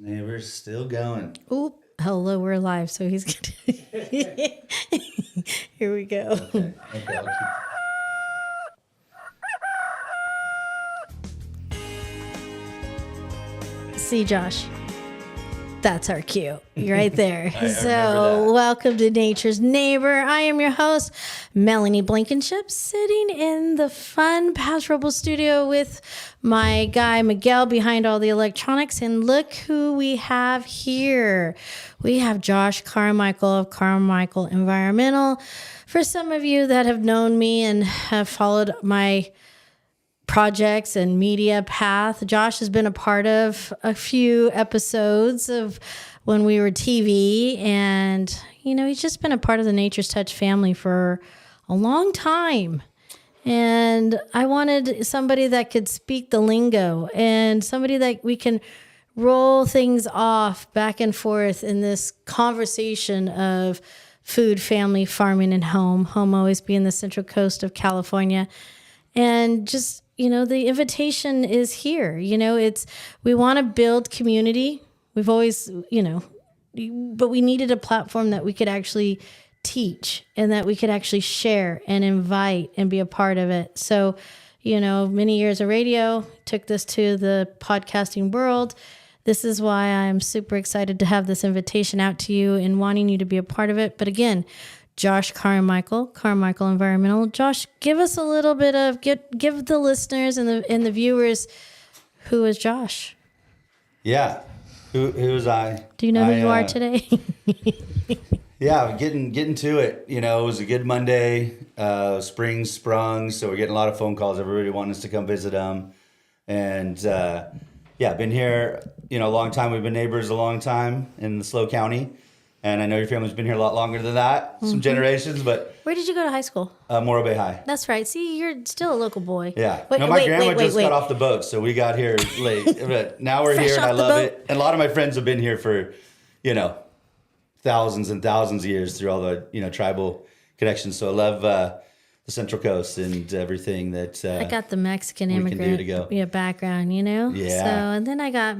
Neighbors still going. Oop, hello, we're live. So he's gonna. Here we go. Okay, I'll See, Josh. That's our cue. You're right there. remember So, that. welcome to Nature's Neighbor. I am your host, Melanie Blankenship, sitting in the fun Pastoral studio with my guy, Miguel, behind all the electronics. And look who we have here. We have Josh Carmichael of Carmichael Environmental. For some of you that have known me and have followed my projects and media path, Josh has been a part of a few episodes of when we were TV, and he's just been a part of the Nature's Touch family for a long time. And I wanted somebody that could speak the lingo and somebody that we can roll things off back and forth in this conversation of food, family, farming, and home always being the Central Coast of California. And just the invitation is here. We want to build community. We've always, but we needed a platform that we could actually teach and that we could actually share and invite and be a part of it. So, many years of radio took this to the podcasting world. This is why I'm super excited to have this invitation out to you and wanting you to be a part of it. But again, Josh Carmichael Environmental. Josh, give us a little bit of give the listeners and the viewers, who is Josh? Yeah, who is I? Do you know who you are today? Yeah, getting to it. It was a good Monday. Spring sprung, so we're getting a lot of phone calls. Everybody wanting us to come visit them, and been here a long time. We've been neighbors a long time in the SLO County. And I know your family's been here a lot longer than that, some generations, but... Where did you go to high school? Morro Bay High. That's right. See, you're still a local boy. Yeah. My grandma just got off the boat, so we got here late. But now we're here, and I love it. And a lot of my friends have been here for, thousands and thousands of years through all the, tribal connections. So I love the Central Coast and everything that I got the Mexican immigrant background, Yeah. So, and then I got,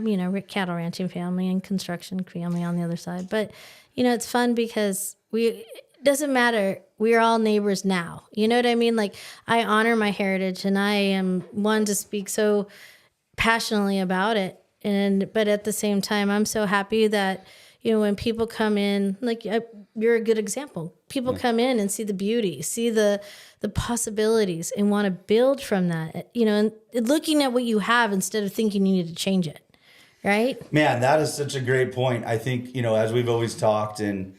cattle ranching family and construction family on the other side. But... it's fun because it doesn't matter. We're all neighbors now. You know what I mean? Like, I honor my heritage and I am one to speak so passionately about it. But at the same time, I'm so happy that, when people come in, like you're a good example. People come in and see the beauty, see the possibilities and want to build from that, and looking at what you have instead of thinking you need to change it. Right? Man, that is such a great point. I think, as we've always talked and,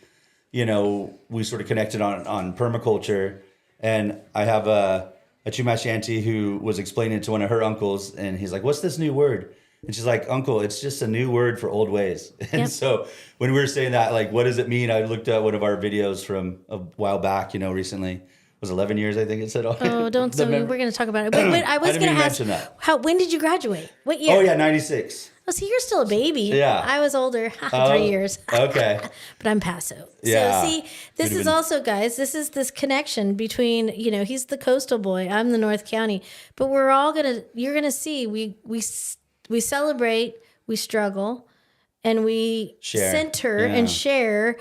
we sort of connected on permaculture, and I have a Chumash auntie who was explaining it to one of her uncles, and he's like, what's this new word? And she's like, Uncle, it's just a new word for old ways. And so when we were saying that, like, what does it mean? I looked at one of our videos from a while back, recently. It was 11 years, I think it said. Oh, don't tell me. We're going to talk about it. But I was going to ask, when did you graduate? What year? Oh, yeah, 96. Oh, so you're still a baby. Yeah. I was older, 3 years. Okay. But I'm Paso. Yeah. So see, this is also, guys, this is this connection between, he's the coastal boy, I'm the North County. But you're going to see, we celebrate, we struggle, and we center and share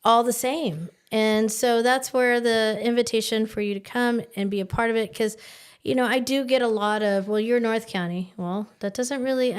all the same. And so that's where the invitation for you to come and be a part of it. Because, I do get a lot of, well, you're North County. Well, that doesn't really,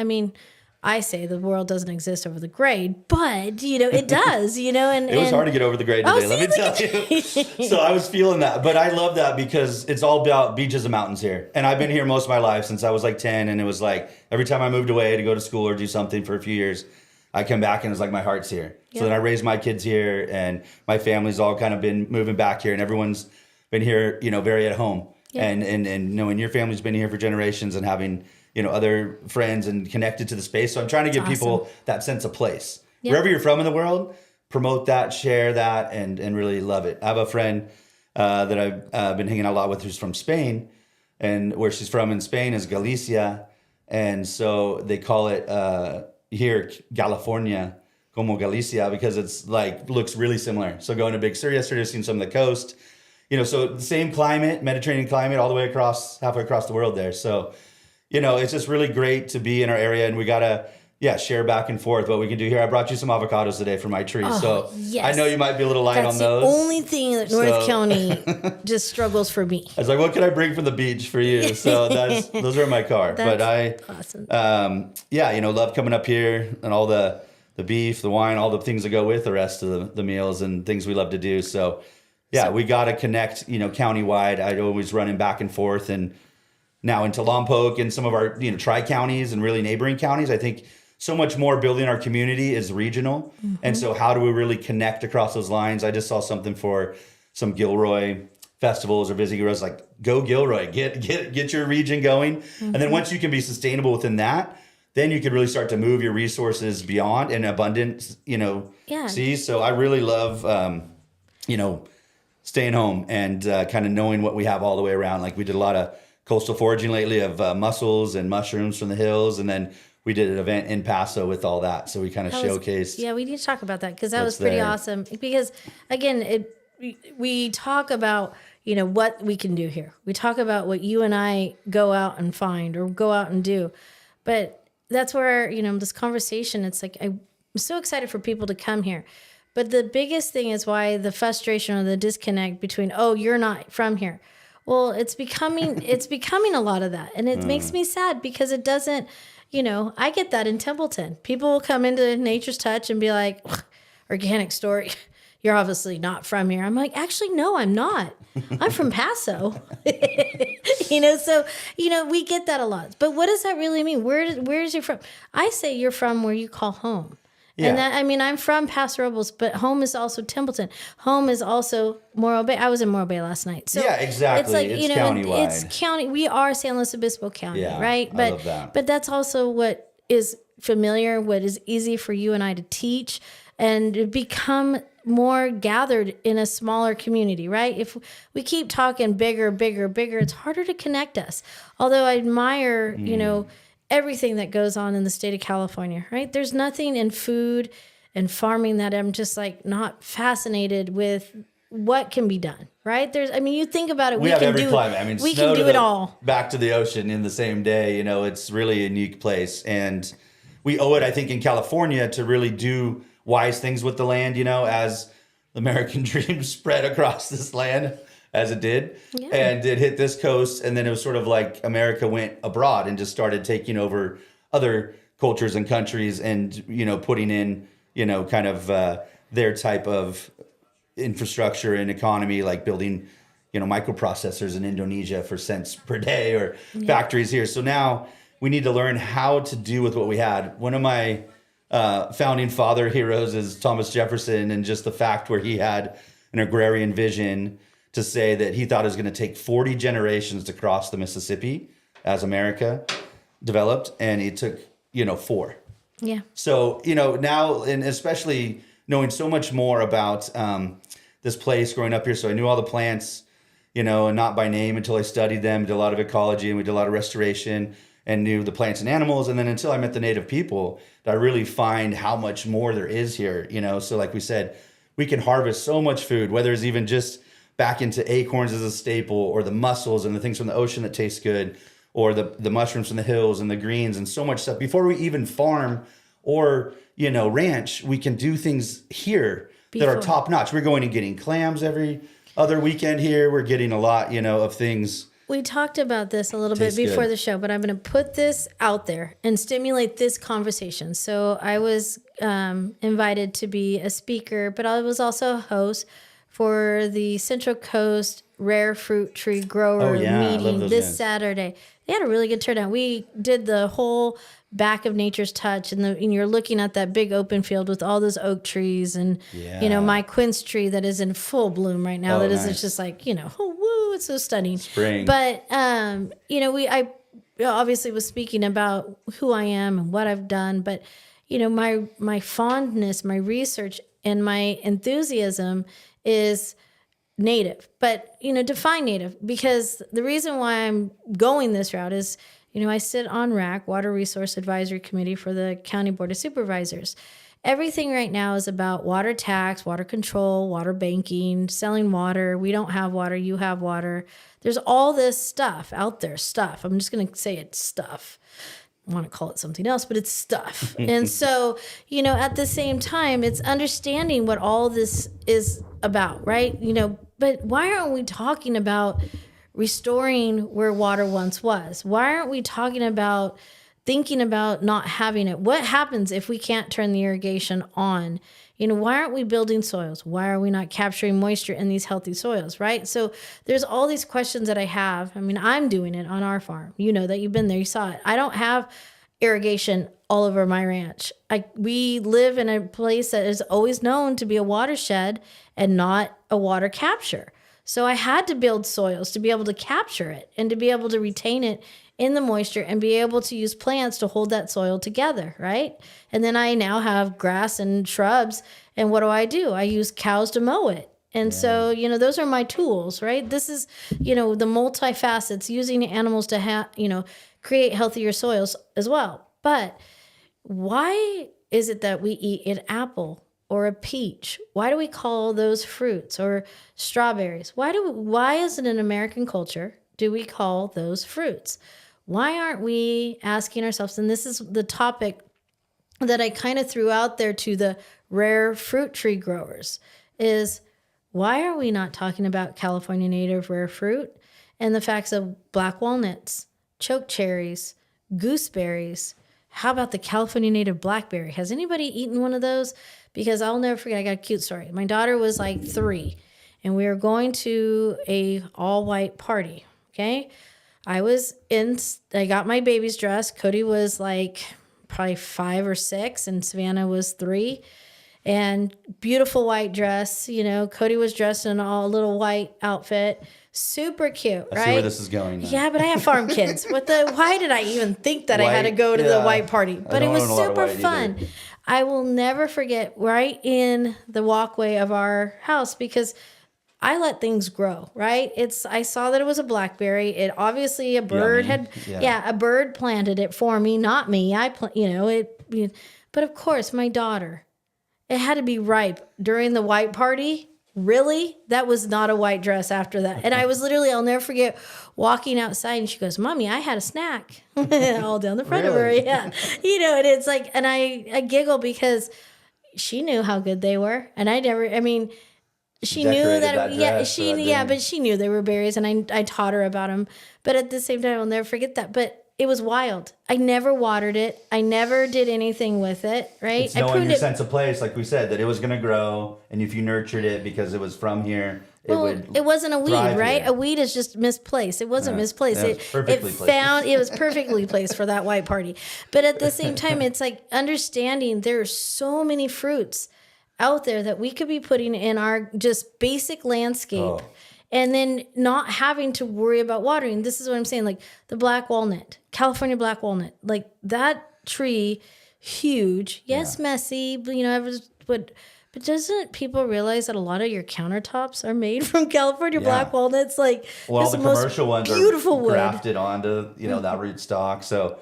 I say the world doesn't exist over the grade, but, it does, and... It was hard to get over the grade today, let me tell you. So I was feeling that. But I love that because it's all about beaches and mountains here. And I've been here most of my life since I was like 10. And it was like every time I moved away to go to school or do something for a few years, I come back and it's like my heart's here. So then I raised my kids here and my family's all kind of been moving back here and everyone's been here, very at home. Yeah. And knowing your family's been here for generations and having, other friends and connected to the space. So I'm trying to give people that sense of place. Yep. Wherever you're from in the world, promote that, share that, and really love it. I have a friend that I've been hanging out a lot with who's from Spain, and where she's from in Spain is Galicia. And so they call it here California como Galicia because it's like looks really similar. So going to Big Sur yesterday, seen some of the coast, so the same climate, Mediterranean climate, all the way halfway across the world there. So, it's just really great to be in our area, and we got to share back and forth what we can do here. I brought you some avocados today from my tree. So yes. I know you might be a little light That's on those. the only thing that North County just struggles for me. I was like, what can I bring from the beach for you? So those are in my car. But I, awesome. Love coming up here and all the beef, the wine, all the things that go with the rest of the meals and things we love to do. So we got to connect, countywide. I'd always running back and forth, and now into Lompoc and some of our, tri-counties and really neighboring counties. I think so much more building our community is regional. Mm-hmm. And so how do we really connect across those lines? I just saw something for some Gilroy festivals or visiting roads, like go Gilroy, get your region going. Mm-hmm. And then once you can be sustainable within that, then you can really start to move your resources beyond an abundant, see. So I really love, staying home and kind of knowing what we have all the way around. Like we did a lot of coastal foraging lately of mussels and mushrooms from the hills. And then we did an event in Paso with all that. So we kind of showcased. Yeah, we need to talk about that because that was pretty awesome. Because again, we talk about, what we can do here. We talk about what you and I go out and find or go out and do. But that's where, this conversation, it's like, I'm so excited for people to come here. But the biggest thing is why the frustration or the disconnect between, oh, you're not from here. Well, it's becoming a lot of that. And it makes me sad because it doesn't, I get that in Templeton. People will come into Nature's Touch and be like, organic story. You're obviously not from here. I'm like, actually, no, I'm not. I'm from Paso. So, we get that a lot. But what does that really mean? Where is you from? I say you're from where you call home. Yeah. And I'm from Paso Robles, but home is also Templeton. Home is also Morro Bay. I was in Morro Bay last night. So yeah, exactly. It's like, it's countywide. It's county. We are San Luis Obispo County, right? But, I love that. But that's also what is familiar, what is easy for you and I to teach and become more gathered in a smaller community, right? If we keep talking bigger, it's harder to connect us. Although I admire, everything that goes on in the state of California, right? There's nothing in food and farming that I'm just like not fascinated with what can be done, right? You think about it. We have every climate. We can do it all. Back to the ocean in the same day. It's really a unique place. And we owe it, I think, in California to really do wise things with the land, as the American dream spread across this land as it did. Yeah. And it hit this coast. And then it was sort of like America went abroad and just started taking over other cultures and countries and, putting in, kind of their type of infrastructure and economy, like building, microprocessors in Indonesia for cents per day or factories here. So now we need to learn how to do with what we had. One of my founding father heroes is Thomas Jefferson, and just the fact where he had an agrarian vision to say that he thought it was going to take 40 generations to cross the Mississippi as America developed, and it took 4. Yeah. So now, and especially knowing so much more about this place growing up here, so I knew all the plants, and not by name until I studied them. Did a lot of ecology, and we did a lot of restoration, and knew the plants and animals. And then until I met the native people, I really find how much more there is here, So like we said, we can harvest so much food, whether it's even just back into acorns as a staple, or the mussels and the things from the ocean that taste good, or the mushrooms from the hills and the greens and so much stuff. Before we even farm or, ranch, we can do things here that are top notch. We're going and getting clams every other weekend here. We're getting a lot, of things. We talked about this a little bit before the show, but I'm going to put this out there and stimulate this conversation. So I was invited to be a speaker, but I was also a host for the Central Coast Rare Fruit Tree Grower meeting this Saturday. They had a really good turnout. We did the whole back of Nature's Touch, and you're looking at that big open field with all those oak trees and, my quince tree that is in full bloom right now. It's just like, it's so stunning. Spring. But, I obviously was speaking about who I am and what I've done, but, my fondness, my research, and my enthusiasm is native, but define native, because the reason why I'm going this route is, I sit on RAC, Water Resource Advisory Committee, for the County Board of Supervisors. Everything right now is about water tax, water control, water banking, selling water. We don't have water, you have water. There's all this stuff out there, I'm just going to say it's stuff. want to call it something else, but it's stuff. And so, at the same time, it's understanding what all this is about, right? But why aren't we talking about restoring where water once was? Why aren't we talking about thinking about not having it? What happens if we can't turn the irrigation on? Why aren't we building soils? Why are we not capturing moisture in these healthy soils, right? So there's all these questions that I have. I mean, I'm doing it on our farm. You know that, you've been there, you saw it. I don't have irrigation all over my ranch. We live in a place that is always known to be a watershed and not a water capture. So I had to build soils to be able to capture it and to be able to retain it in the moisture and be able to use plants to hold that soil together, right? And then I now have grass and shrubs. And what do? I use cows to mow it. And so, those are my tools, right? This is, the multifacets, using animals to create healthier soils as well. But why is it that we eat an apple or a peach? Why do we call those fruits, or strawberries? Why is it in American culture do we call those fruits? Why aren't we asking ourselves, and this is the topic that I kind of threw out there to the rare fruit tree growers, is why are we not talking about California native rare fruit and the facts of black walnuts, choke cherries, gooseberries? How about the California native blackberry? Has anybody eaten one of those? Because I'll never forget, I got a cute story. My daughter was like 3, and we were going to a all-white party, okay? I got my baby's dress. Cody was like probably 5 or 6, and Savannah was 3. And beautiful white dress. Cody was dressed in a little white outfit. Super cute, right? I see where this is going now. Yeah, but I have farm kids. Why did I even think that I had to go to the white party? But it was super fun. Either. I will never forget, right in the walkway of our house, because I let things grow, right? I saw that it was a blackberry. It obviously a bird a bird planted it for me, not me. But of course, my daughter, it had to be ripe during the white party. Really? That was not a white dress after that. And I was literally, I'll never forget, walking outside, and she goes, "Mommy, I had a snack." All down the front of her. Yeah. And it's like, and I giggle because she knew how good they were. And she knew that, but she knew they were berries, and I taught her about them. But at the same time, I'll never forget that. But it was wild. I never watered it. I never did anything with it, right? It's knowing your sense of place, like we said, that it was going to grow, and if you nurtured it because it was from here, it wasn't a weed, right? Here. A weed is just misplaced. It wasn't misplaced. It was perfectly placed for that white party. But at the same time, it's like understanding there are so many fruits out there that we could be putting in our just basic landscape. And then not having to worry about watering. This is what I'm saying. Like the black walnut, California black walnut, like that tree, huge. Yes, messy, but doesn't people realize that a lot of your countertops are made from California black walnuts? Like, well, the commercial ones are grafted onto that root stock. So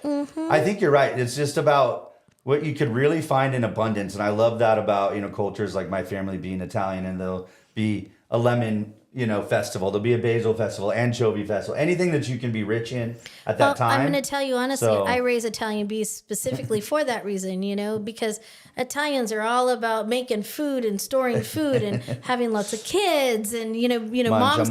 I think you're right. It's just about what you could really find in abundance, and I love that about cultures like my family being Italian, and there'll be a lemon festival. There'll be a basil festival, anchovy festival, anything that you can be rich in at that time. I'm going to tell you honestly, I raise Italian beef specifically for that reason, because Italians are all about making food and storing food and having lots of kids, and mom's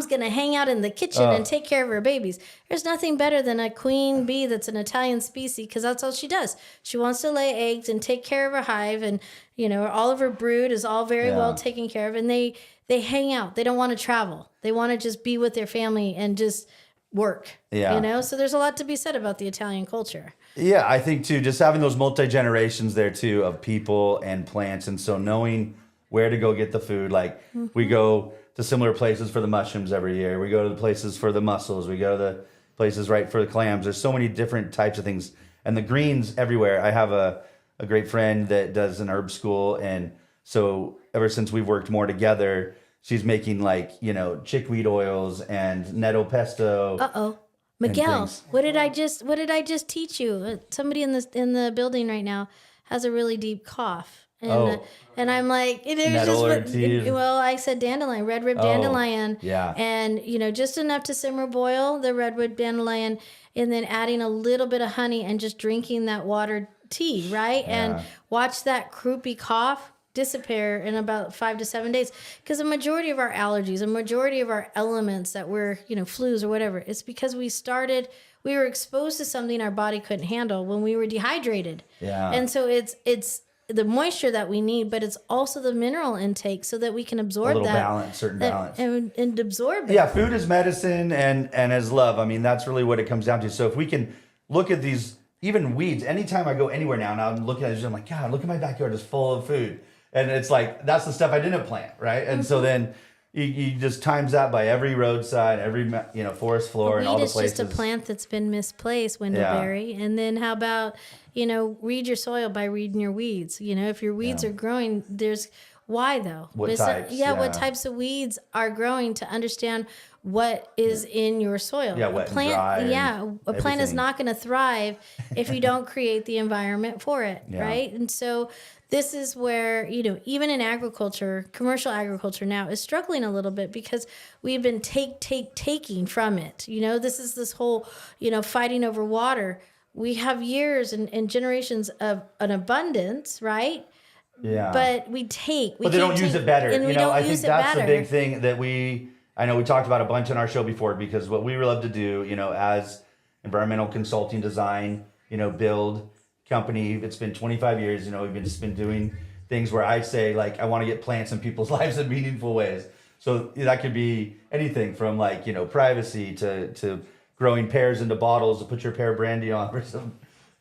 going to hang out in the kitchen and take care of her babies. There's nothing better than a queen bee that's an Italian species, because that's all she does. She wants to lay eggs and take care of her hive, and all of her brood is all very well taken care of, and they hang out. They don't want to travel. They want to just be with their family and just work. Yeah. So there's a lot to be said about the Italian culture. Yeah, I think too, just having those multi-generations there too of people and plants. And so knowing where to go get the food, like we go to similar places for the mushrooms every year. We go to the places for the mussels. We go to the places right for the clams. There's so many different types of things. And the greens everywhere. I have a great friend that does an herb school, and so ever since we've worked more together, she's making chickweed oils and nettle pesto. Miguel, what did I just teach you? Somebody in the building right now has a really deep cough, And, Oh. and I'm like, it is Nettle or just tea. well, I said dandelion, red rib dandelion. yeah. And, just enough to simmer boil the redwood dandelion, and then adding a little bit of honey and just drinking that water tea, right? And watch that croupy cough disappear in about 5 to 7 days. Because the majority of our allergies, a majority of our elements that we're, flus or whatever, it's because we were exposed to something our body couldn't handle when we were dehydrated. Yeah. And so it's the moisture that we need, but it's also the mineral intake so that we can absorb A little that. certain balance. And absorb it. Yeah, food is medicine and as love. I mean, that's really what it comes down to. So if we can look at these, even weeds, anytime I go anywhere now and I'm looking at it, I'm like, God, look at my backyard, it's full of food. And it's like, that's the stuff I didn't plant, right? And so then you just times that by every roadside, every forest floor, and all the places. Weed is just a plant that's been misplaced, windowberry. And then how about, read your soil by reading your weeds. If your weeds are growing, there's why though? What types? What types of weeds are growing to understand what is in your soil. Yeah, wet and dry. A plant is not going to thrive if you don't create the environment for it, right? And so this is where, even in agriculture, commercial agriculture now is struggling a little bit because we've been taking from it. This whole, fighting over water. We have years and generations of an abundance, right? Yeah. But we take. But they don't use it better. And we don't I use think it that's better. the big thing that I know we talked about a bunch on our show before, because what we love to do, as environmental consulting design, build company, it's been 25 years, we've just been doing things where I say, like, I want to get plants in people's lives in meaningful ways. So that could be anything from privacy to growing pears into bottles to put your pear brandy on for some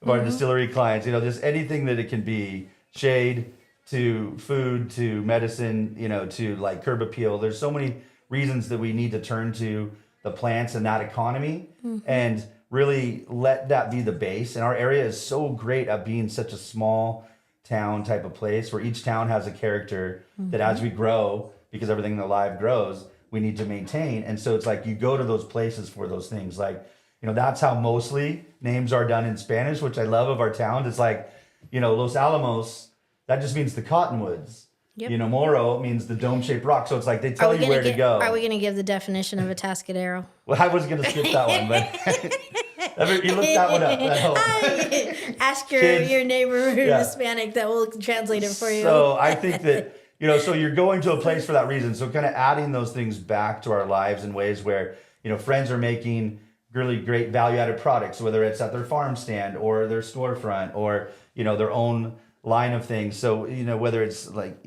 of our distillery clients, just anything that it can be, shade to food to medicine, to like curb appeal. There's so many reasons that we need to turn to the plants and that economy and really let that be the base. And our area is so great at being such a small town type of place where each town has a character that as we grow, because everything in the life grows, we need to maintain. And so it's like you go to those places for those things. Like, that's how mostly names are done in Spanish, which I love of our town. It's like, Los Alamos, that just means the cottonwoods. Yep. Moro means the dome-shaped rock. So it's like they tell you where to go. Are we going to give the definition of a Tascadero? Well, I was going to skip that one, but you looked that one up. That helped. Ask Kids. your neighbor who's Hispanic that will translate it for you. So I think that, so you're going to a place for that reason. So kind of adding those things back to our lives in ways where, friends are making really great value-added products, whether it's at their farm stand or their storefront or, their own line of things. So, whether it's like,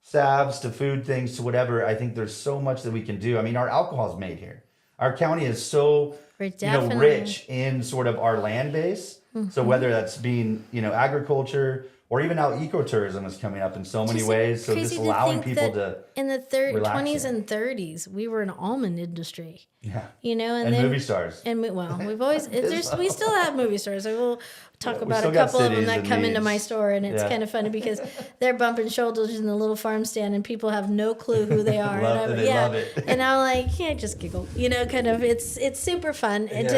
salves to food things to whatever, I think there's so much that we can do. I mean, our alcohol is made here. Our county is so, rich in sort of our land base. So whether that's being, agriculture or even now ecotourism is coming up in so many ways. So just allowing people to in the 20s in. and 30s, we were an almond industry. Yeah. And then movie stars. And we've always we still have movie stars. I will talk about still a got couple of them cities that and come into needs. my store, and it's kind of funny because they're bumping shoulders in the little farm stand, and people have no clue who they are. They love it. And I'm like, just giggle. Kind of it's super fun and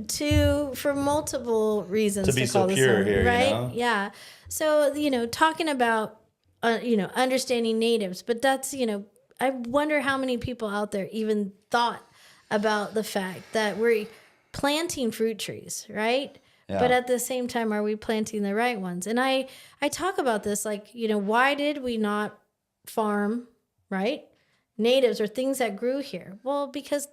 to for multiple reasons To be call so this pure one, here, right? Yeah. So talking about understanding natives, but that's I wonder how many people out there even thought about the fact that we're planting fruit trees, right? Yeah. But at the same time, are we planting the right ones? And I talk about this, like, why did we not farm, right? Natives or things that grew here. Well, because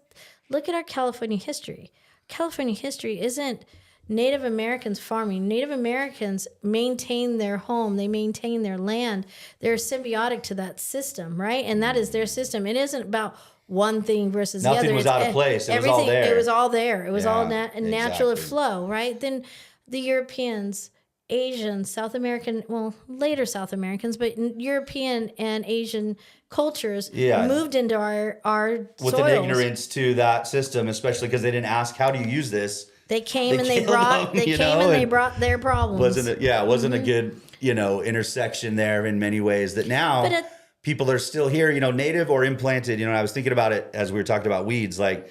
look at our California history. California history isn't Native Americans farming. Native Americans maintain their home. They maintain their land. They're symbiotic to that system, right? And that is their system. It isn't about one thing versus the other. Nothing was out of place. It was all there. It was all there. It was all natural exactly. flow, right? Then the Europeans, Asians, South American, later South Americans, but European and Asian cultures moved into our with soils. an ignorance to that system, especially because they didn't ask, how do you use this? They came and they killed brought them, they brought their problems. It wasn't a good, intersection there in many ways that now people are still here, native or implanted. I was thinking about it as we were talking about weeds, like,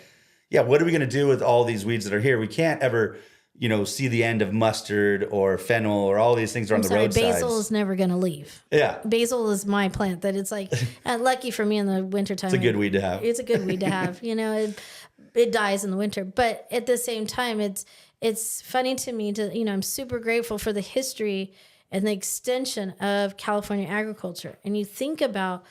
what are we going to do with all these weeds that are here? We can't ever, see the end of mustard or fennel or all these things are on the roadsides. Basil is never going to leave. Yeah. Basil is my plant that it's like, lucky for me in the wintertime. It's a good weed to have. It's a good weed to have. It dies in the winter. But at the same time, it's funny to me I'm super grateful for the history and the extension of California agriculture. And you think about,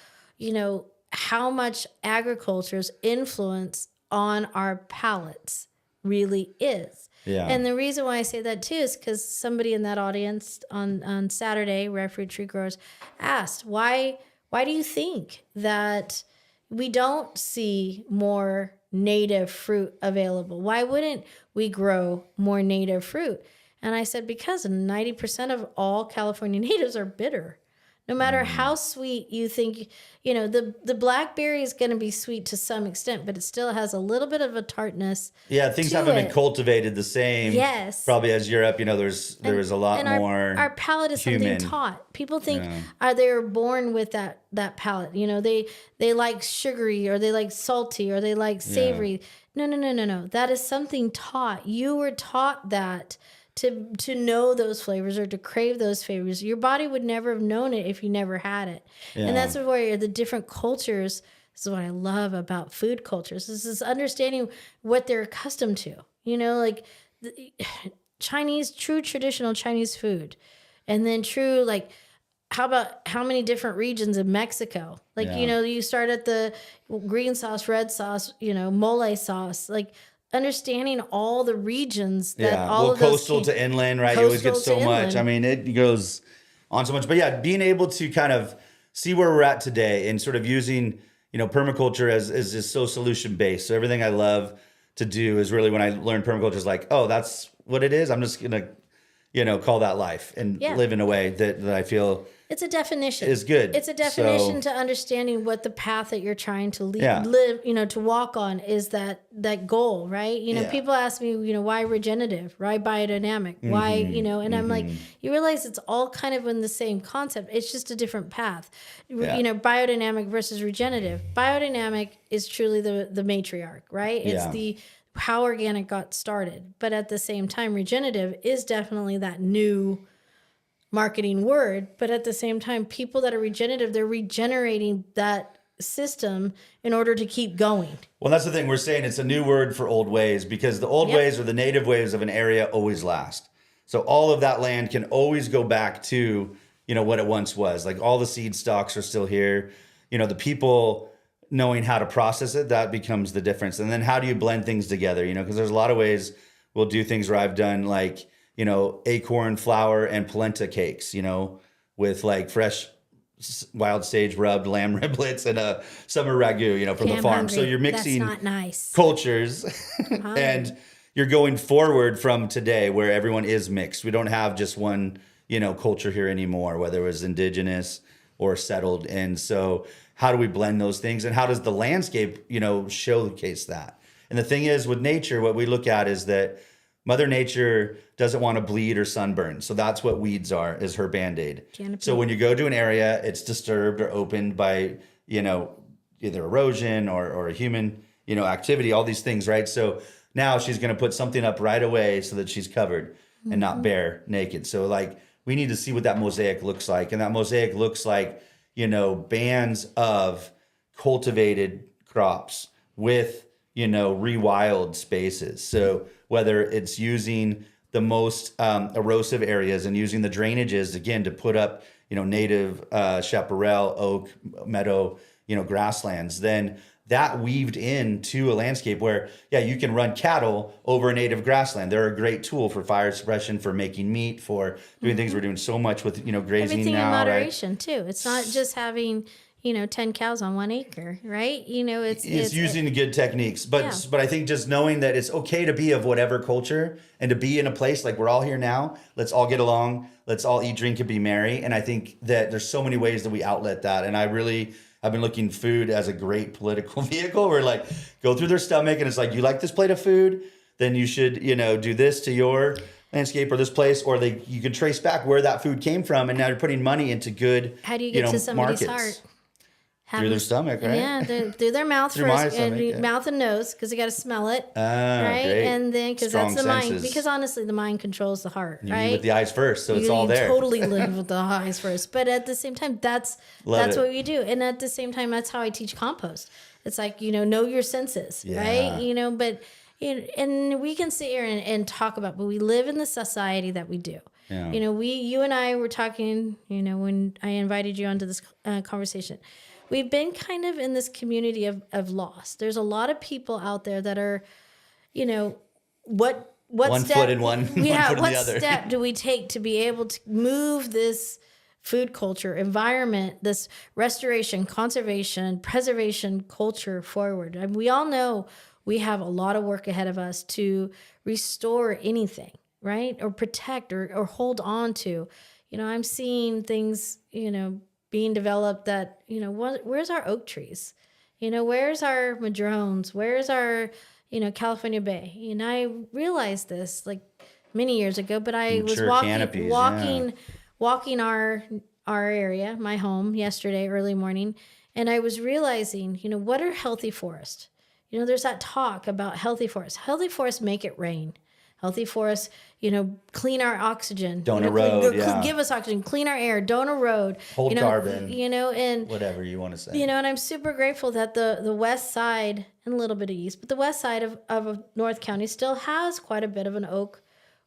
how much agriculture's influence on our palates really is. Yeah. And the reason why I say that too is because somebody in that audience on Saturday, Rare Fruit Tree Growers, asked, why do you think that we don't see more native fruit available? Why wouldn't we grow more native fruit? And I said, because 90% of all California natives are bitter. No matter how sweet you think, the blackberry is going to be sweet to some extent, but it still has a little bit of a tartness. Yeah, things haven't been cultivated the same. Yes. Probably as Europe, there was a lot more. Our palate is human. something taught. People think they're born with that palate. They like sugary or they like salty or they like savory. No. That is something taught. You were taught that. To know those flavors or to crave those flavors. Your body would never have known it if you never had it. Yeah. And that's where the different cultures, this is what I love about food cultures, this is understanding what they're accustomed to. Like Chinese, true traditional Chinese food. And then true, like, how about how many different regions in Mexico? Like, you start at the green sauce, red sauce, mole sauce, like, understanding all the regions that all of those coastal to inland, right? You always get so much. I mean, it goes on so much. But being able to kind of see where we're at today and sort of using, permaculture as just so solution based. So everything I love to do is really when I learn permaculture is like, oh, that's what it is. I'm just gonna, call that life and live in a way that I feel it's a definition. Is good. It's a definition to understanding what the path that you're trying to live, to walk on is that goal, right? People ask me, why regenerative, why biodynamic, why, and I'm like, you realize it's all kind of in the same concept. It's just a different path. Biodynamic versus regenerative. Biodynamic is truly the matriarch, right? It's how organic got started. But at the same time, regenerative is definitely that new marketing word, but at the same time, people that are regenerative, they're regenerating that system in order to keep going. Well, that's the thing. We're saying it's a new word for old ways because the old ways or the native ways of an area always last. So all of that land can always go back to, what it once was. Like all the seed stocks are still here. The people knowing how to process it, that becomes the difference. And then how do you blend things together? Because there's a lot of ways we'll do things where I've done like, acorn flour and polenta cakes, with like fresh wild sage rubbed lamb riblets and a summer ragu, from the farm. Hungry. So you're mixing That's not nice. cultures and you're going forward from today where everyone is mixed. We don't have just one, culture here anymore, whether it was indigenous or settled. And so how do we blend those things? And how does the landscape, showcase that? And the thing is with nature, what we look at is that Mother Nature doesn't want to bleed or sunburn. So that's what weeds are, is her Band-Aid. Canopy. So when you go to an area, it's disturbed or opened by, either erosion or a human, activity, all these things, right? So now she's going to put something up right away so that she's covered and not bare, naked. So like we need to see what that mosaic looks like. And that mosaic looks like, bands of cultivated crops with, rewild spaces. So whether it's using the most erosive areas and using the drainages, again, to put up, native chaparral, oak, meadow, grasslands, then that weaved into a landscape where, you can run cattle over a native grassland. They're a great tool for fire suppression, for making meat, for doing things. We're doing so much with, grazing everything now, in moderation, right? Too. It's not just having 10 cows on 1 acre, right? It's using good techniques. But I think just knowing that it's okay to be of whatever culture and to be in a place like we're all here now. Let's all get along. Let's all eat, drink, and be merry. And I think that there's so many ways that we outlet that. And I've been looking food as a great political vehicle where like go through their stomach and it's like, you like this plate of food? Then you should, do this to your landscape or this place, or you can trace back where that food came from. And now you're putting money into good, how do you get to somebody's markets. heart? have Through their them- stomach, right? Yeah, through their mouth Through my first, and stomach, yeah. mouth and nose, because they got to smell it, Ah, right? great. And then because Strong that's the mind. senses. Because honestly, the mind controls the heart, You right? eat with the eyes first, so it's You all there. totally live with the eyes first, but at the same time, that's Love it. what we do, and at the same time, that's how I teach compost. It's like know your senses, Yeah. right? But and we can sit here and talk about, but we live in the society that we do. Yeah. You and I were talking, when I invited you onto this conversation. We've been kind of in this community of loss. There's a lot of people out there that are, what One step, foot in one, one yeah, foot in what the other. step do we take to be able to move this food culture, environment, this restoration, conservation, preservation culture forward? And we all know we have a lot of work ahead of us to restore anything, right? Or protect or hold on to. I'm seeing things, being developed that, where's our oak trees? Where's our madrones? Where's our, California Bay? And I realized this like many years ago, but I was Mature canopies, walking our area, my home yesterday, early morning. And I was realizing, what are healthy forests? There's that talk about healthy forests. Healthy forests make it rain. Healthy forests, clean our oxygen. Don't erode, yeah. Give us oxygen, clean our air, don't erode. Hold carbon. And Whatever you want to say. and I'm super grateful that the west side and a little bit of east, but the west side of North County still has quite a bit of an oak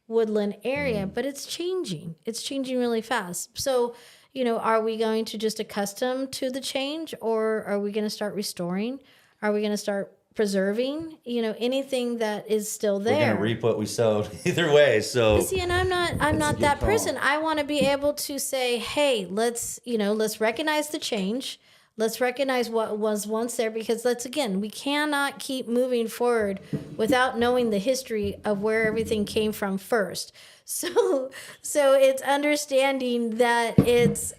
woodland area, but it's changing. It's changing really fast. So, are we going to just accustom to the change, or are we going to start restoring? Are we going to start preserving, anything that is still there? We're gonna reap what we sowed either way. So See, and I'm not that person. I want to be able to say, hey, let's recognize the change. Let's recognize what was once there, because we cannot keep moving forward without knowing the history of where everything came from first. So it's understanding that it's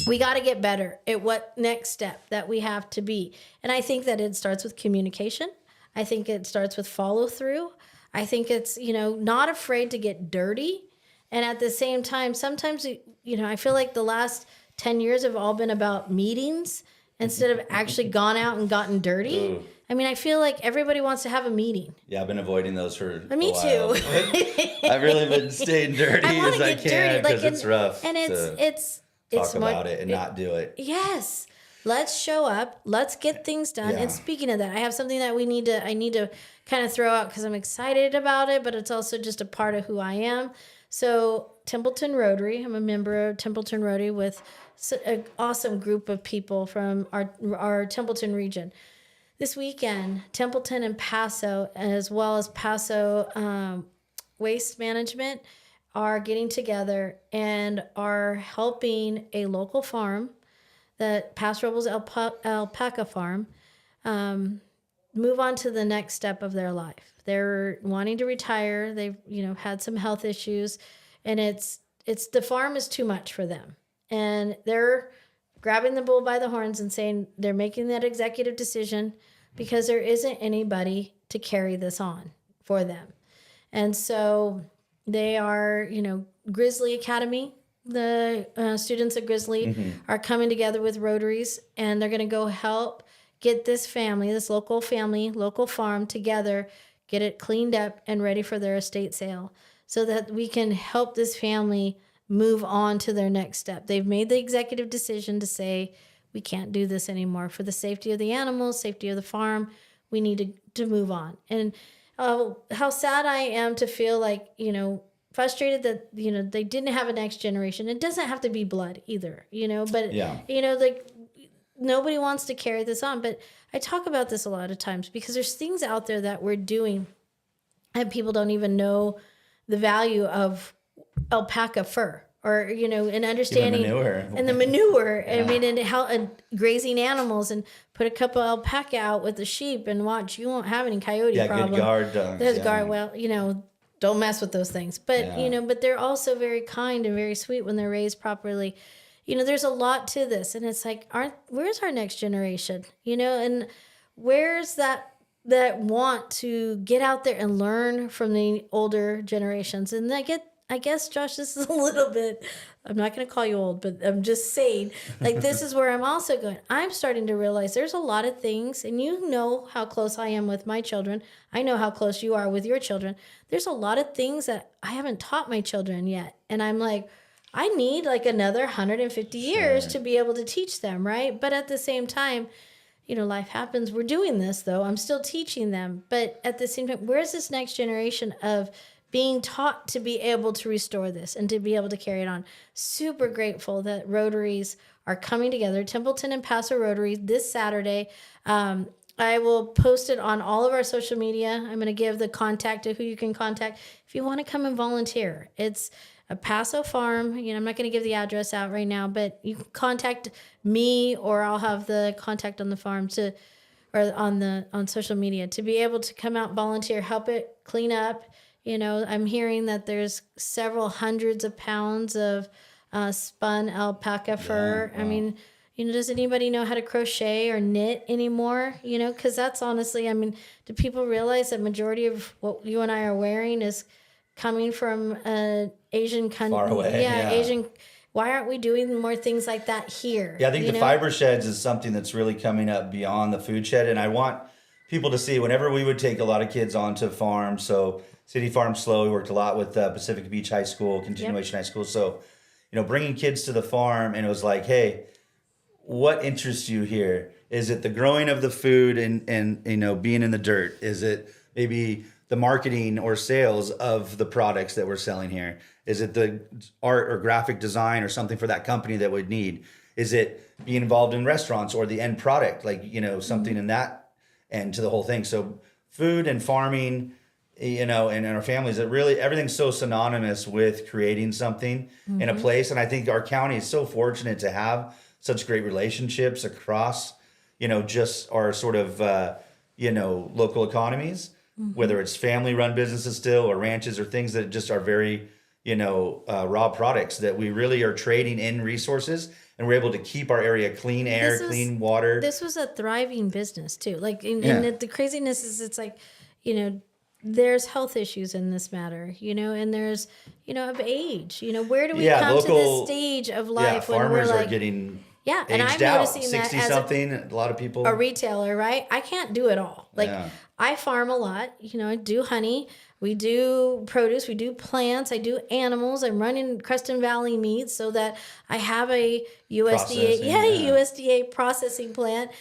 we got to get better at what next step that we have to be. And I think that it starts with communication. I think it starts with follow through. I think it's, not afraid to get dirty. And at the same time, sometimes, I feel like the last 10 years have all been about meetings instead of actually gone out and gotten dirty. Ooh. I mean, I feel like everybody wants to have a meeting. Yeah, I've been avoiding those for Me a while. too. I've really been staying dirty I want as to I get can dirty. because it's rough. And it's talk about it and not do it. Yes. Let's show up. Let's get things done. Yeah. And speaking of that, I have something that I need to kind of throw out because I'm excited about it, but it's also just a part of who I am. So Templeton Rotary, I'm a member of Templeton Rotary with an awesome group of people from our Templeton region. This weekend, Templeton and Paso, as well as Paso Waste Management, are getting together and are helping a local farm, the Paso Robles Alpaca Farm, move on to the next step of their life. They're wanting to retire. They've had some health issues, and it's the farm is too much for them, and they're grabbing the bull by the horns and saying they're making that executive decision because there isn't anybody to carry this on for them. And so they are, Grizzly Academy, the students at Grizzly are coming together with Rotaries, and they're going to go help get this family, this local farm together, get it cleaned up and ready for their estate sale so that we can help this family move on to their next step. They've made the executive decision to say, we can't do this anymore. For the safety of the animals, safety of the farm, we need to move on. And how sad I am to feel like, frustrated that, they didn't have a next generation. It doesn't have to be blood either, but, Yeah. like nobody wants to carry this on. But I talk about this a lot of times because there's things out there that we're doing and people don't even know the value of alpaca fur or, and understanding and the manure. Yeah. I mean, and how grazing animals, and put a couple alpaca out with the sheep and watch, you won't have any coyote problem. Good guard dogs. There's guard. Well, don't mess with those things. But, but they're also very kind and very sweet when they're raised properly. There's a lot to this. And it's like, where's our next generation? And where's that want to get out there and learn from the older generations? And I guess, Josh, this is a little bit I'm not going to call you old, but I'm just saying, like, this is where I'm also going. I'm starting to realize there's a lot of things, and you know how close I am with my children. I know how close you are with your children. There's a lot of things that I haven't taught my children yet. And I'm like, I need like another 150 years to be able to teach them, right? But at the same time, you know, life happens. We're doing this, though. I'm still teaching them. But at the same time, where's this next generation of being taught to be able to restore this and to be able to carry it on? Super grateful that Rotaries are coming together. Templeton and Paso Rotary this Saturday. I will post it on all of our social media. I'm going to give the contact of who you can contact if you want to come and volunteer. It's a Paso farm. You know, I'm not going to give the address out right now, but you can contact me, or I'll have the contact on the farm or on social media to be able to come out, volunteer, help it clean up. You know, I'm hearing that there's several hundreds of pounds of spun alpaca fur. wow. I mean, you know, does anybody know how to crochet or knit anymore? You know, because that's honestly, I mean, do people realize that majority of what you and I are wearing is coming from an Asian country? Far away, yeah. Asian. Why aren't we doing more things like that here? Yeah, I think the fiber sheds is something that's really coming up beyond the food shed. And I want people to see, whenever we would take a lot of kids onto farms, so City Farm Slow, we worked a lot with Pacific Beach High School, Continuation High School. So, you know, bringing kids to the farm, and it was like, hey, what interests you here? Is it the growing of the food and you know, being in the dirt? Is it maybe the marketing or sales of the products that we're selling here? Is it the art or graphic design or something for that company that would need? Is it being involved in restaurants or the end product, like, you know, something in that end to the whole thing? So food and farming, you know, and in our families, it really, everything's so synonymous with creating something in a place. And I think our county is so fortunate to have such great relationships across, you know, just our sort of, you know, local economies, whether it's family run businesses still or ranches or things that just are very, you know, raw products that we really are trading in resources, and we're able to keep our area clean air, clean water. This was a thriving business too. Like, and the craziness is, it's like, you know, there's health issues in this matter, you know, and there's, you know, of age, you know, where do we come to this stage of life when farmers we're like, are getting and I'm aged out, noticing that 60 as something, a lot of people. a retailer, right? I can't do it all. Like, I farm a lot, you know, I do honey, we do produce, we do plants, I do animals. I'm running Creston Valley Meats so that I have a USDA processing plant.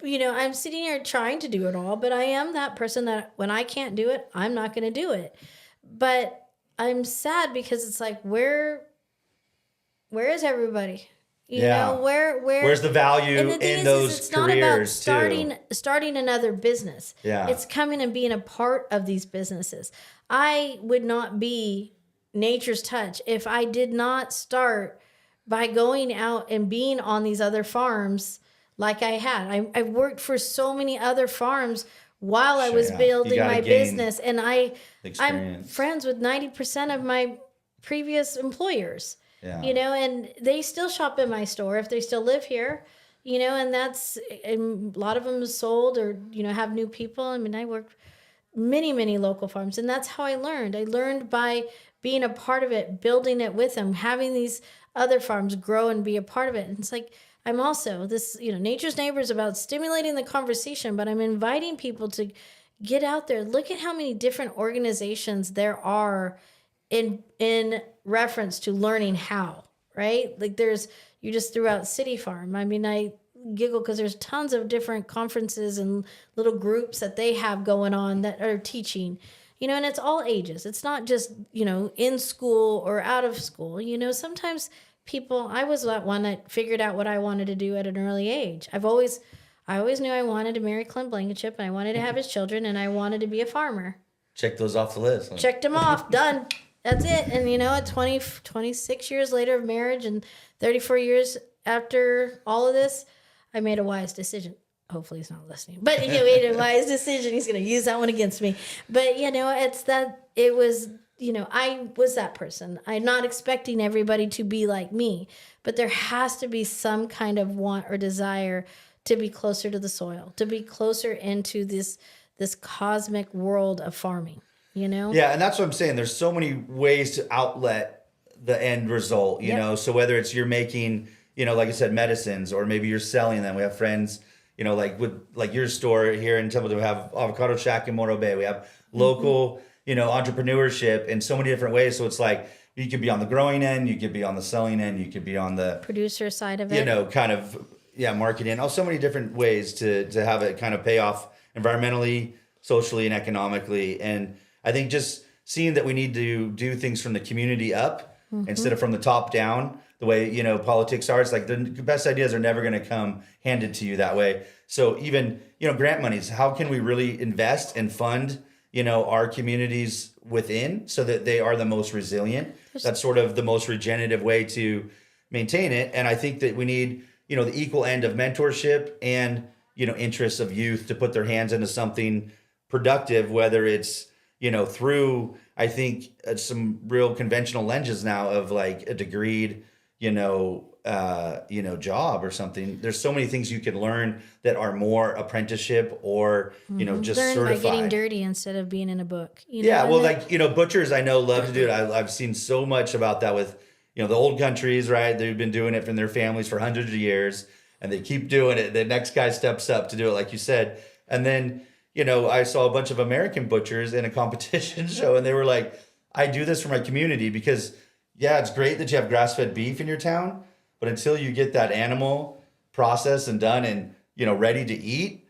You know, I'm sitting here trying to do it all, but I am that person that when I can't do it, I'm not going to do it. But I'm sad because it's like, where is everybody? You know, where's the value and the thing in is, those it's careers not about starting another business. Yeah. It's coming and being a part of these businesses. I would not be Nature's Touch if I did not start by going out and being on these other farms like I had. I worked for so many other farms while I was building my business, and I'm friends with 90% of my previous employers. Yeah. You know, and they still shop in my store if they still live here, you know, and a lot of them is sold or, you know, have new people. I mean, I worked many local farms, and that's how I learned. I learned by being a part of it, building it with them, having these other farms grow and be a part of it. And it's like, I'm also this, you know, Nature's Neighbor is about stimulating the conversation, but I'm inviting people to get out there. Look at how many different organizations there are in reference to learning how, right? Like you just threw out City Farm. I mean, I giggle because there's tons of different conferences and little groups that they have going on that are teaching, you know, and it's all ages. It's not just, you know, in school or out of school. You know, sometimes I was that one that figured out what I wanted to do at an early age. I always knew I wanted to marry Clint Blankenship, and I wanted to have his children, and I wanted to be a farmer. Check those off the list. Checked them off. Done. That's it. And, you know, at 26 years later of marriage and 34 years after all of this, I made a wise decision. Hopefully he's not listening. But he made a wise decision. He's going to use that one against me. But, you know, it was, you know, I was that person. I'm not expecting everybody to be like me. But there has to be some kind of want or desire to be closer to the soil, to be closer into this cosmic world of farming. You know? Yeah, and that's what I'm saying. There's so many ways to outlet the end result, you Yep. know? So whether it's you're making, you know, like I said, medicines, or maybe you're selling them. We have friends, you know, like with like your store here in Templeton, we have Avocado Shack in Morro Bay. We have local, you know, entrepreneurship in so many different ways. So it's like you could be on the growing end, you could be on the selling end, you could be on the Producer side of it. you know, kind of marketing. Oh, so many different ways to have it kind of pay off environmentally, socially, and economically. And I think just seeing that we need to do things from the community up instead of from the top down, the way, you know, politics are. It's like the best ideas are never going to come handed to you that way. So even, you know, grant monies, how can we really invest and fund, you know, our communities within so that they are the most resilient? That's sort of the most regenerative way to maintain it. And I think that we need, you know, the equal end of mentorship and, you know, interests of youth to put their hands into something productive, whether it's, you know, through, I think, some real conventional lenses now of like a degreed, you know, job or something. There's so many things you can learn that are more apprenticeship or, you know, just Learn certified. by getting dirty instead of being in a book. You know? Yeah, And well, then- like, you know, butchers I know love to do it. I've seen so much about that with, you know, the old countries, right? They've been doing it from their families for hundreds of years, and they keep doing it. The next guy steps up to do it, like you said. And then, you know, I saw a bunch of American butchers in a competition show, and they were like, I do this for my community because, yeah, it's great that you have grass-fed beef in your town, but until you get that animal processed and done and, you know, ready to eat,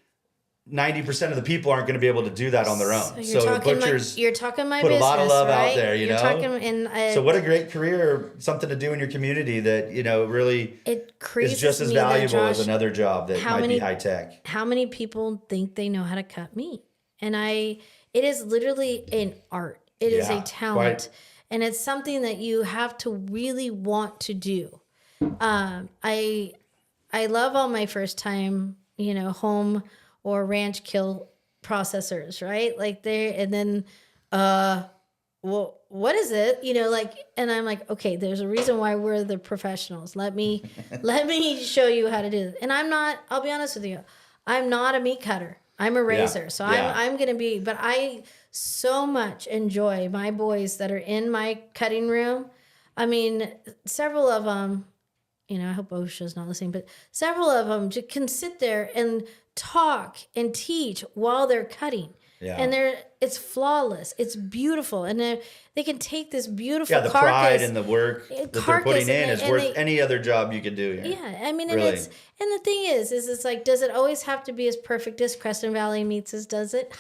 90% of the people aren't going to be able to do that on their own. you're So talking butchers you're talking my put business, a lot of love right? out there, you You're know? talking, and So what a great career, something to do in your community that, you know, really it crazes is just as me that, valuable as Josh, another job that how might many- be high tech. how many people think they know how to cut meat? And it is literally an art. It is Yeah, a talent. quite. And it's something that you have to really want to do. I love all my first time, you know, home or ranch kill processors, right? Like and then, well, what is it? You know, like, and I'm like, okay, there's a reason why we're the professionals. Let me show you how to do it. And I'll be honest with you, I'm not a meat cutter. I'm a raiser. So Yeah. I'm going to be, but I so much enjoy my boys that are in my cutting room. I mean, several of them, you know, I hope OSHA's not listening, but several of them just can sit there and talk and teach while they're cutting. Yeah. And it's flawless. It's beautiful. And they can take this beautiful Yeah, the carcass. pride and the work that they're carcass putting in and is they- worth and they- any other job you could do here. Yeah, I mean, Really. and the thing is it's like, does it always have to be as perfect as Crescent Valley Meats does it?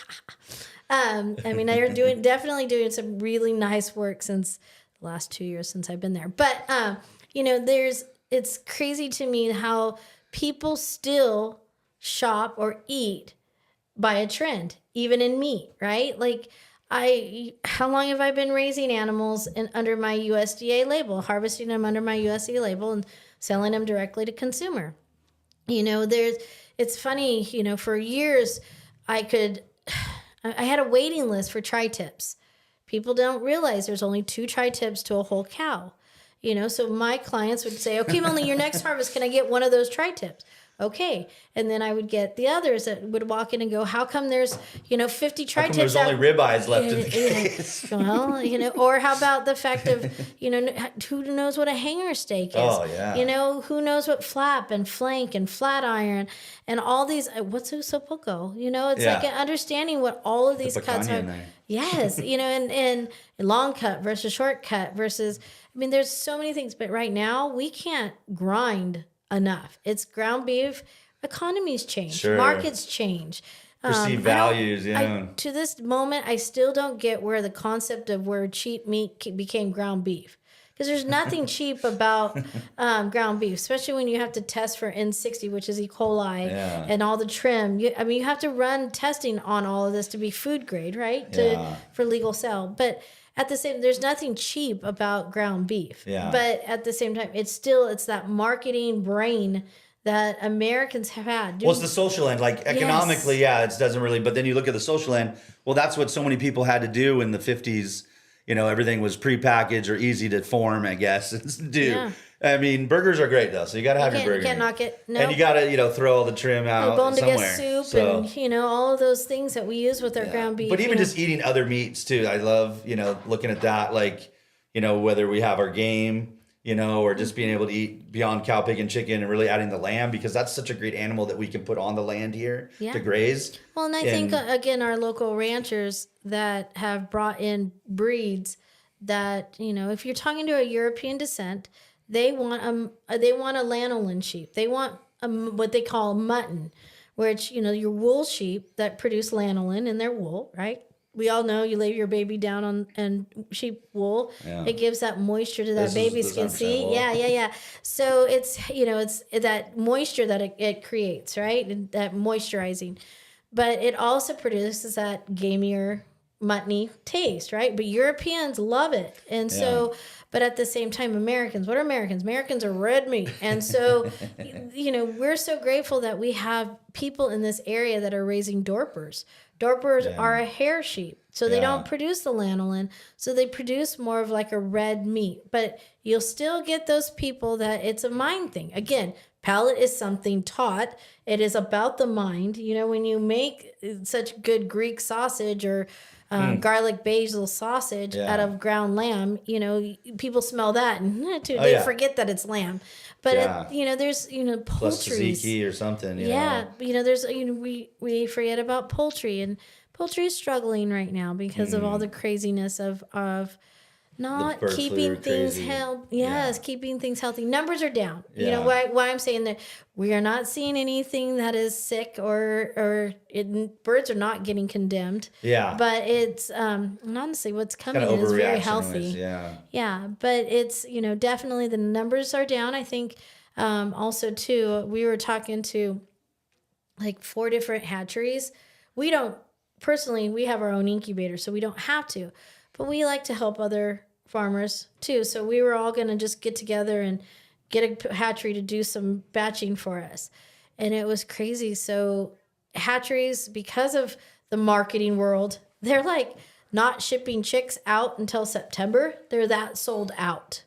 I mean, they're definitely doing some really nice work since the last 2 years since I've been there. But you know, it's crazy to me how people still shop or eat by a trend, even in meat, right? Like how long have I been raising animals under my USDA label, harvesting them under my USDA label and selling them directly to consumer? You know, it's funny, you know, for years I had a waiting list for tri-tips. People don't realize there's only 2 tri-tips to a whole cow. You know, so my clients would say, okay, Melanie, your next harvest, can I get one of those tri-tips? Okay. And then I would get the others that would walk in and go, how come there's, you know, 50 How come tri-tips there's only ribeyes left in the Yeah. case? Well, you know, or how about the fact of, you know, who knows what a hanger steak is? Oh, yeah. You know, who knows what flap and flank and flat iron and all these, what's usopoco? You know, it's Yeah. like understanding what all of these cuts picanha are. in there. Yes, you know, and long cut versus short cut versus, I mean, there's so many things, but right now we can't grind enough. It's ground beef. Economies change. Sure. Markets change. Perceived I don't- values, yeah. to this moment, I still don't get where the concept of where cheap meat became ground beef. Because there's nothing cheap about ground beef, especially when you have to test for N60, which is E. coli, Yeah. and all the trim. You have to run testing on all of this to be food grade, right? Yeah. For legal sale. But at the same, there's nothing cheap about ground beef. Yeah. But at the same time, it's that marketing brain that Americans have had. Well, it's the social end. Like economically, yeah, it doesn't really. But then you look at the social end. Well, that's what so many people had to do in the 50s. You know, everything was prepackaged or easy to form, I guess, and do. Yeah. I mean, burgers are great though, so you got to have your burger. You can't knock it. No. And you got to, you know, throw all the trim out bone to somewhere. get soup So, and, you know, all of those things that we use with our ground beef. but even you know. just eating other meats too, I love, you know, looking at that. Like, whether we have our game, or just being able to eat beyond cow, pig, and chicken, and really adding the lamb, because that's such a great animal that we can put on the land here Yeah. to graze. Well, and I think, again, our local ranchers that have brought in breeds that, if you're talking to a European descent, they want a lanolin sheep. They want what they call mutton, which, your wool sheep that produce lanolin in their wool, right? We all know you lay your baby down on sheep wool. Yeah. It gives that moisture to that This baby is skin. 100% See? wool. Yeah. So it's, it's that moisture that it creates, right? And that moisturizing. But it also produces that gamier, muttony taste, right? But Europeans love it. And so, but at the same time, Americans, what are Americans? Americans are red meat. And so, we're so grateful that we have people in this area that are raising Dorpers. Dorpers are a hair sheep. So they don't produce the lanolin. So they produce more of like a red meat. But you'll still get those people that it's a mind thing. Again, palate is something taught. It is about the mind. When you make such good Greek sausage or garlic basil sausage out of ground lamb, people smell that and they forget that it's lamb. But there's Plus poultry tzatziki or something. there's we forget about poultry, and poultry is struggling right now because of all the craziness of not bird flu keeping things crazy. healthy. Yes, keeping things healthy. Numbers are down. Yeah. Why I'm saying that we are not seeing anything that is sick birds are not getting condemned. Yeah. But it's and honestly what's coming Kind of is very overreaction healthy. anyways, yeah. Yeah, but it's, definitely the numbers are down. I think also too, we were talking to like 4 different hatcheries. We don't, personally, we have our own incubator, so we don't have to, but we like to help other farmers too. So we were all going to just get together and get a hatchery to do some batching for us. And it was crazy. So hatcheries, because of the marketing world, they're like not shipping chicks out until September. They're that sold out.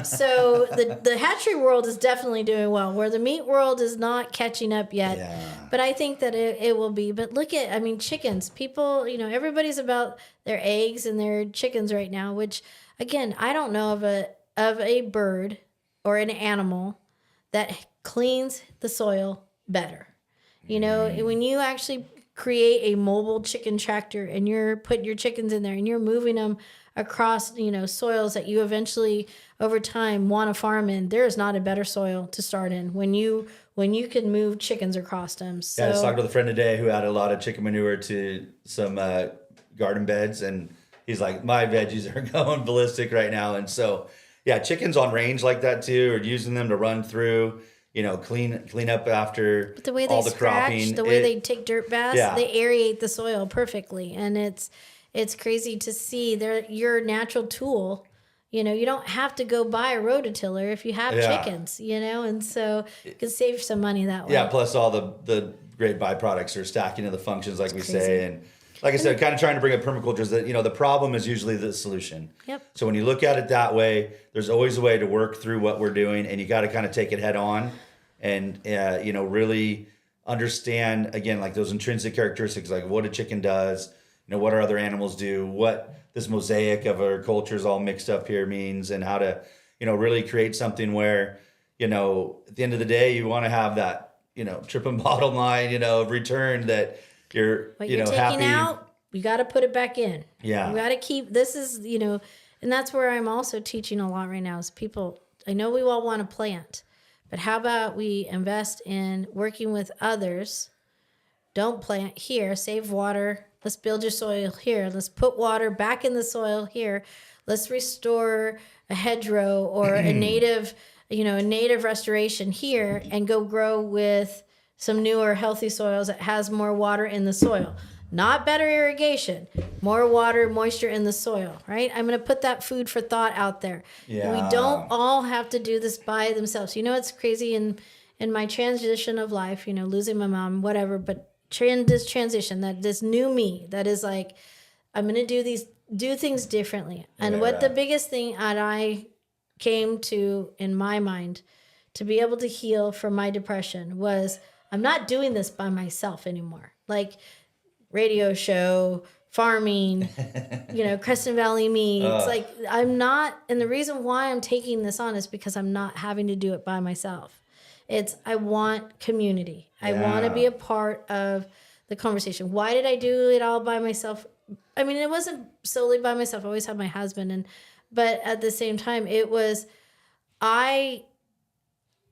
So the hatchery world is definitely doing well, where the meat world is not catching up yet. Yeah. But I think that it will be. But look at, chickens. People, everybody's about their eggs and their chickens right now, which, again, I don't know of a bird or an animal that cleans the soil better. When you actually create a mobile chicken tractor and you're putting your chickens in there and you're moving them across, soils that you eventually over time want to farm in, there is not a better soil to start in when you can move chickens across them. So I was talking with a friend today who had a lot of chicken manure to some garden beds, and he's like, my veggies are going ballistic right now. And so, chickens on range like that too, or using them to run through, clean up after the way they all the scratch, cropping. the way they take dirt baths, Yeah. they aerate the soil perfectly. And it's crazy to see your natural tool. You don't have to go buy a rototiller if you have chickens, and so you can save some money that way. Yeah, plus all the great byproducts are stacking to the functions, like we crazy. say. And like I said, kind of trying to bring up permaculture is that, the problem is usually the solution. Yep. So when you look at it that way, there's always a way to work through what we're doing, and you got to kind of take it head on and, really understand, again, like those intrinsic characteristics, like what a chicken does, what our other animals do, what this mosaic of our cultures all mixed up here means, and how to, really create something where, at the end of the day, you want to have that, trip and bottom line, of return that you're, What you're taking happy. out, you got to put it back in. Yeah. You got to keep, this is, and that's where I'm also teaching a lot right now is people, I know we all want to plant, but how about we invest in working with others? Don't plant here, save water. Let's build your soil here. Let's put water back in the soil here. Let's restore a hedgerow or a native restoration here and go grow with some newer healthy soils that has more water in the soil. Not better irrigation, more water, moisture in the soil, right? I'm going to put that food for thought out there. Yeah. We don't all have to do this by themselves. It's crazy in my transition of life, losing my mom, whatever, but this transition, that this new me that is like, I'm going to do things differently. And what the biggest thing that I came to in my mind to be able to heal from my depression was I'm not doing this by myself anymore. Like radio show, farming, Crescent Valley meats. Like I'm not, and the reason why I'm taking this on is because I'm not having to do it by myself. I want community. I want to be a part of the conversation. Why did I do it all by myself? I mean, it wasn't solely by myself. I always had my husband, but at the same time, it was, I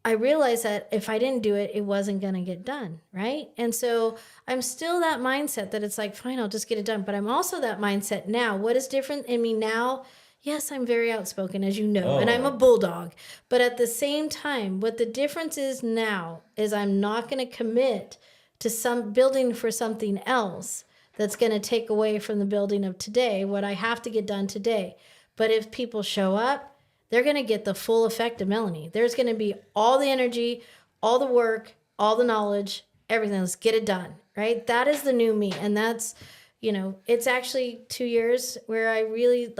realized that if I didn't do it, it wasn't going to get done, right? And so I'm still that mindset that it's like, fine, I'll just get it done. But I'm also that mindset now. What is different in me now? Yes, I'm very outspoken, as you know, and I'm a bulldog. But at the same time, what the difference is now is I'm not going to commit to some building for something else that's going to take away from the building of today, what I have to get done today. But if people show up, they're going to get the full effect of Melanie. There's going to be all the energy, all the work, all the knowledge, everything. Let's get it done, right? That is the new me. And that's, it's actually 2 years where I really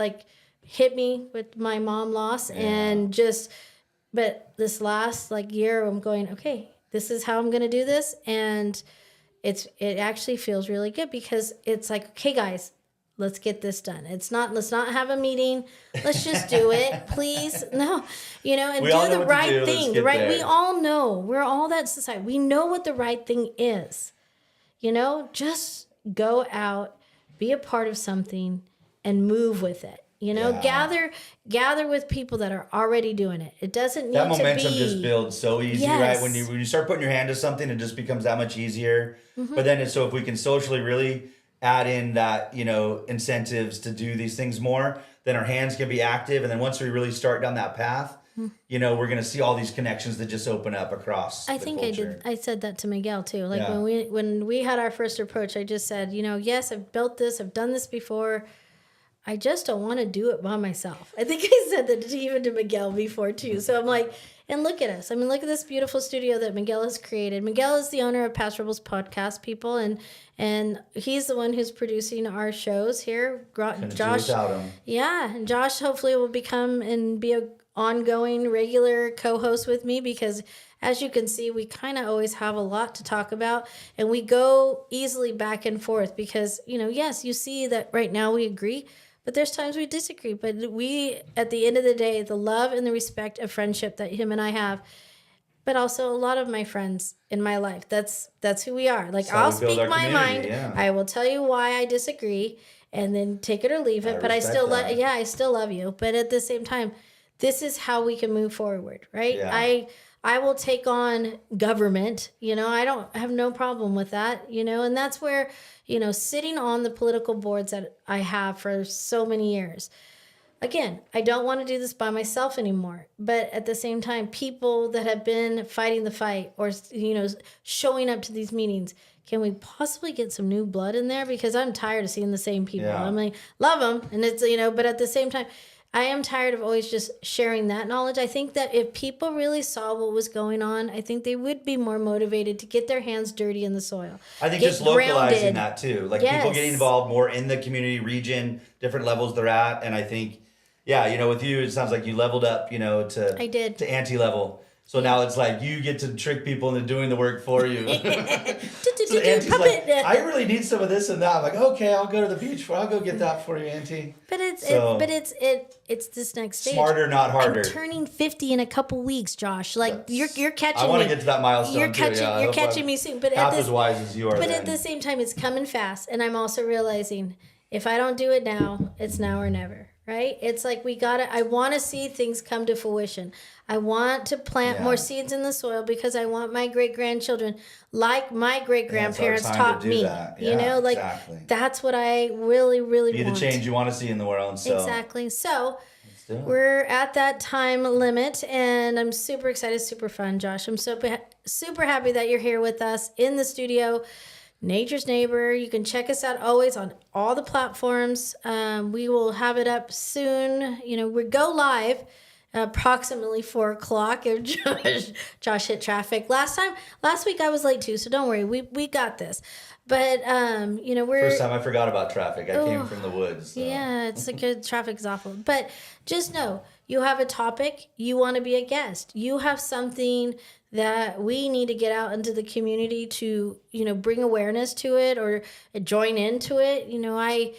hit me with my mom loss and but this last year I'm going, okay, this is how I'm going to do this. And it actually feels really good because it's like, okay, guys, let's get this done. Let's not have a meeting. Let's just do it, please. No, and we all do know the what to right do. thing. Let's get Right? there. We all know. We're all that society. We know what the right thing is. Just go out, be a part of something, and move with it. Gather with people that are already doing it. It doesn't need That to momentum be just builds so easy, Yes. right? When you start putting your hand to something, it just becomes that much easier. But then so if we can socially really add in that, incentives to do these things more, then our hands can be active. And then once we really start down that path, we're going to see all these connections that just open up across I the think culture. I said that to Miguel too. Yeah. when we had our first approach, I just said, yes, I've built this, I've done this before. I just don't want to do it by myself. I think I said that even to Miguel before too. So I'm like, and look at us. I mean, look at this beautiful studio that Miguel has created. Miguel is the owner of Past Rebels Podcast, people, and he's the one who's producing our shows here. Couldn't do Josh, without him. yeah, and Josh hopefully will become and be a ongoing regular co-host with me because as you can see, we kind of always have a lot to talk about and we go easily back and forth because, yes, you see that right now we agree, but there's times we disagree. But we, at the end of the day, the love and the respect of friendship that him and I have, but also a lot of my friends in my life, that's who we are. That's how I'll we build speak our my community, mind. yeah. I will tell you why I disagree and then take it or leave it. But I respect still that. I still love you. But at the same time, this is how we can move forward, right? Yeah. I will take on government, I have no problem with that, and that's where, sitting on the political boards that I have for so many years. Again, I don't want to do this by myself anymore, but at the same time, people that have been fighting the fight or, showing up to these meetings, can we possibly get some new blood in there? Because I'm tired of seeing the same people. Yeah. I'm like, love them. And it's, but at the same time, I am tired of always just sharing that knowledge. I think that if people really saw what was going on, I think they would be more motivated to get their hands dirty in the soil. I think Get just localizing grounded. that too. Like Yes. people getting involved more in the community region, different levels they're at. And I think, with you, it sounds like you leveled up, to I did. to anti-level. So now it's like you get to trick people into doing the work for you. So Auntie's like, I really need some of this and that. I'm like, okay, I'll go to the beach. I'll go get that for you, Auntie. But So- it's this next stage. Smarter, not harder. I'm turning 50 in a couple weeks, Josh. Like you're catching I want me. to get to that milestone You're catching too. Yeah, I you're hope catching I'm me soon. But half at as this wise as you are. But then. at the same time, it's coming fast, and I'm also realizing if I don't do it now, it's now or never. Right? It's like I want to see things come to fruition. I want to plant Yeah. more seeds in the soil because I want my great-grandchildren, like my great-grandparents Yeah, it's our time taught to do me. that. Yeah, exactly. That's what I really, really Be want. the change you want to see in the world. So Exactly. So let's do it. we're at that time limit, and I'm super excited, super fun, Josh. I'm super happy that you're here with us in the studio. Nature's Neighbor. You can check us out always on all the platforms. We will have it up soon. We go live approximately 4 o'clock if Josh hit traffic. Last week I was late too, so don't worry. We got this. But we're First time I forgot about traffic. I came from the woods. So. yeah, it's like traffic's awful. But just know you have a topic, you want to be a guest. You have something that we need to get out into the community to, bring awareness to it or join into it. I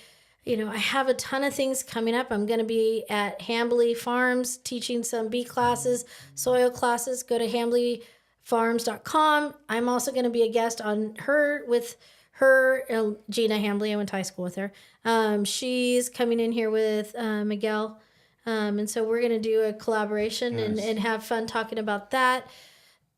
have a ton of things coming up. I'm going to be at Hambly Farms teaching some bee classes, soil classes. Go to hamblyfarms.com. I'm also going to be a guest on Gina Hambly. I went to high school with her. She's coming in here with Miguel. And so we're going to do a collaboration and have fun talking about that.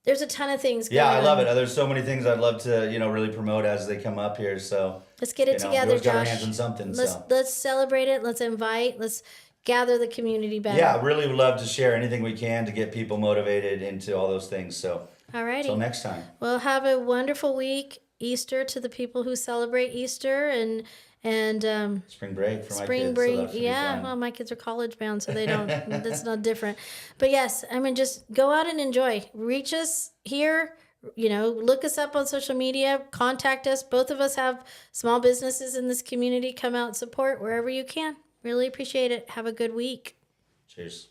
There's a ton of things going on. Yeah, I love it. There's so many things I'd love to, really promote as they come up here. So let's get it together, Josh. Got our Josh. hands on something. Let's celebrate it. Let's invite. Let's gather the community better. Yeah, I really would love to share anything we can to get people motivated into all those things. So alrighty. Until next time. Well, have a wonderful week. Easter to the people who celebrate Easter and spring break for my kids. Spring break, so yeah. Well, my kids are college bound, so they don't. That's not different. But yes, just go out and enjoy. Reach us here. Look us up on social media. Contact us. Both of us have small businesses in this community. Come out and support wherever you can. Really appreciate it. Have a good week. Cheers.